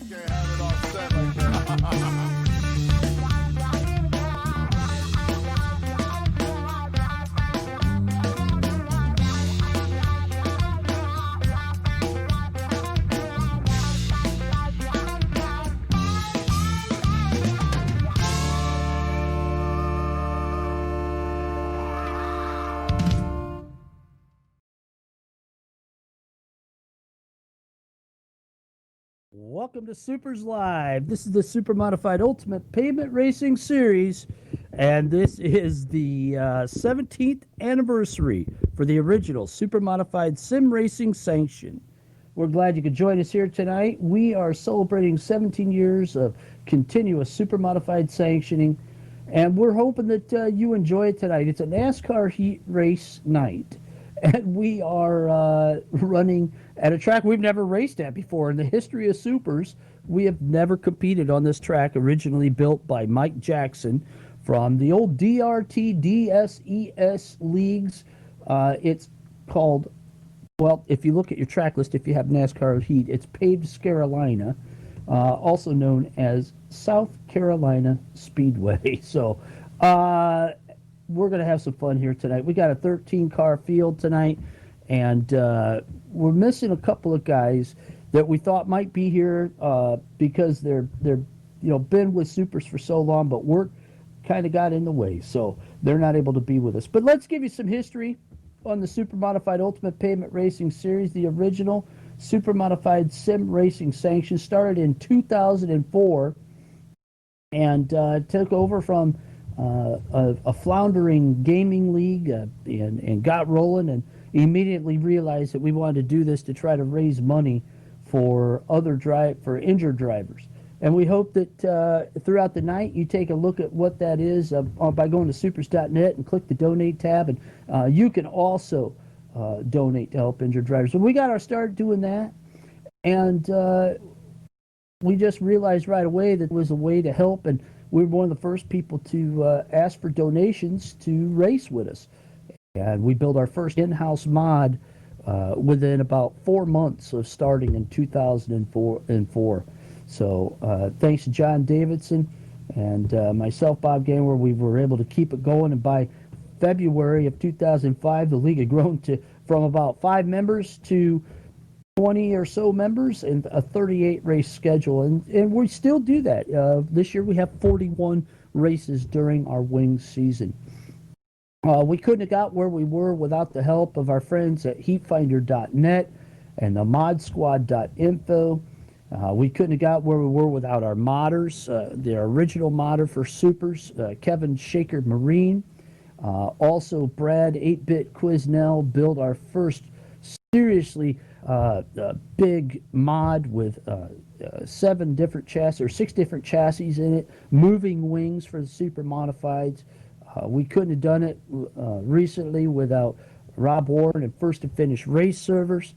can't have it all set like that. Welcome to Supers Live. This is the Supermodified Ultimate Pavement Racing Series, and this is the 17th anniversary for the original Supermodified Sim Racing Sanction. We're glad you could join us here tonight. We are celebrating 17 years of continuous Supermodified sanctioning, and we're hoping that you enjoy it tonight. It's a NASCAR Heat race night, and we are running at a track we've never raced at before. In the history of Supers, we have never competed on this track, originally built by Mike Jackson from the old DRT DSES leagues. It's called, well, if you look at your track list, if you have NASCAR Heat, it's Paved Carolina, also known as South Carolina Speedway. So we're going to have some fun here tonight. We got a 13-car field tonight, and we're missing a couple of guys that we thought might be here because they're been with Supers for so long, but work kind of got in the way, so they're not able to be with us. But let's give you some history on the Supermodified Ultimate Pavement Racing Series. The original Supermodified Sim Racing Sanction started in 2004 and took over from a floundering gaming league and got rolling, and immediately realized that we wanted to do this to try to raise money for for injured drivers. And we hope that throughout the night you take a look at what that is by going to supers.net and click the donate tab, and you can also donate to help injured drivers. So we got our start doing that, and we just realized right away that there was a way to help, and we were one of the first people to ask for donations to race with us. And we built our first in-house mod within about 4 months of starting in 2004. So thanks to John Davidson and myself, Bob Gamer, we were able to keep it going. And by February of 2005, the league had grown from about 5 members to 20 or so members and a 38 race schedule. And we still do that. This year we have 41 races during our wing season. We couldn't have got where we were without the help of our friends at heatfinder.net and the modsquad.info. We couldn't have got where we were without our modders, the original modder for Supers, Kevin Shaker Marine. Also, Brad 8-Bit Quiznell built our first seriously big mod with 7 different chassis, or 6 different chassis in it, moving wings for the Super Modifieds. We couldn't have done it recently without Rob Warren and First to Finish Race Servers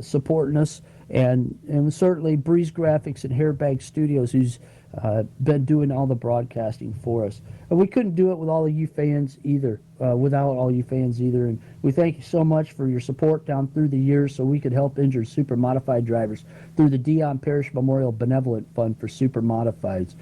supporting us, and certainly Breeze Graphics and Hairbag Studios, who's been doing all the broadcasting for us. And we couldn't do it with all of you fans either, without all you fans either. And we thank you so much for your support down through the years, so we could help injured Super Modified drivers through the Dion Parrish Memorial Benevolent Fund for Super Modifieds.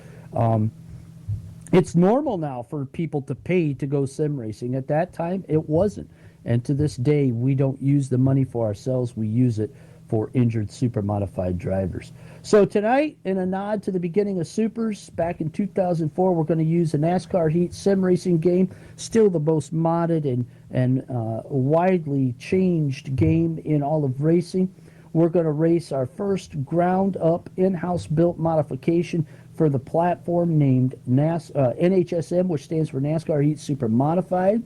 It's normal now for people to pay to go sim racing. At that time, it wasn't. And to this day, we don't use the money for ourselves. We use it for injured Super Modified drivers. So tonight, in a nod to the beginning of Supers, back in 2004, we're going to use the NASCAR Heat sim racing game, still the most modded and widely changed game in all of racing. We're going to race our first ground-up, in-house built modification for the platform named NHSM, which stands for NASCAR Heat Super Modified.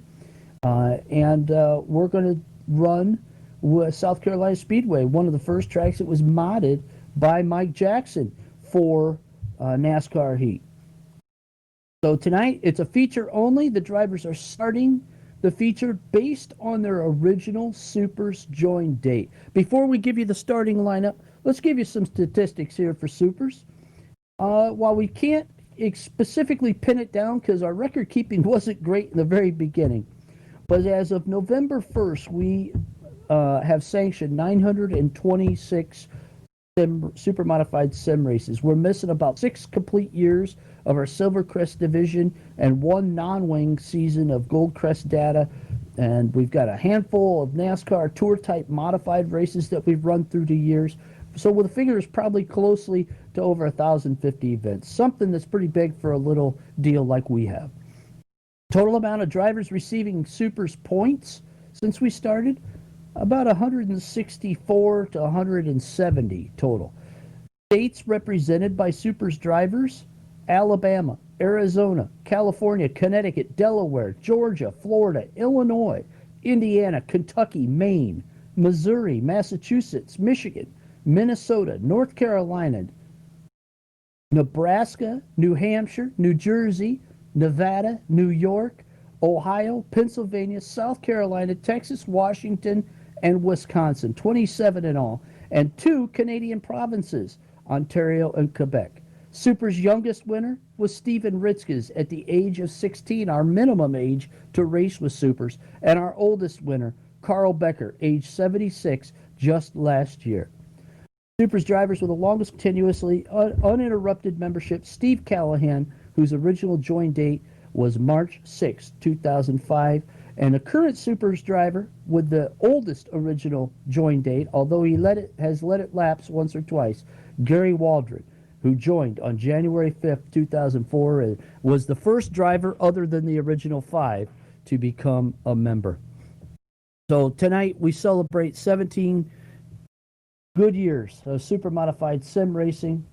And we're going to run with South Carolina Speedway, one of the first tracks that was modded by Mike Jackson for NASCAR Heat. So tonight, it's a feature only. The drivers are starting the feature based on their original Supers join date. Before we give you the starting lineup, let's give you some statistics here for Supers. While we can't specifically pin it down because our record keeping wasn't great in the very beginning, but as of November 1st, we have sanctioned 926 super modified sim races. We're missing about 6 complete years of our Silvercrest division and one non-wing season of Goldcrest data. And we've got a handful of NASCAR tour type modified races that we've run through the years. So with the figures probably closely to over 1,050 events, something that's pretty big for a little deal like we have. Total amount of drivers receiving Supers points since we started, about 164 to 170 total. States represented by Supers drivers: Alabama, Arizona, California, Connecticut, Delaware, Georgia, Florida, Illinois, Indiana, Kentucky, Maine, Missouri, Massachusetts, Michigan, Minnesota, North Carolina, Nebraska, New Hampshire, New Jersey, Nevada, New York, Ohio, Pennsylvania, South Carolina, Texas, Washington, and Wisconsin. 27 in all. And 2 Canadian provinces, Ontario and Quebec. Super's youngest winner was Steven Ritzkes at the age of 16, our minimum age to race with Supers. And our oldest winner, Carl Becker, age 76, just last year. Supers drivers with the longest continuously uninterrupted membership: Steve Callahan, whose original join date was March 6, 2005, and a current Supers driver with the oldest original join date, although he has let it lapse once or twice, Gary Waldron, who joined on January 5th, 2004, and was the first driver other than the original 5 to become a member. So tonight we celebrate 17 good years of super modified sim racing.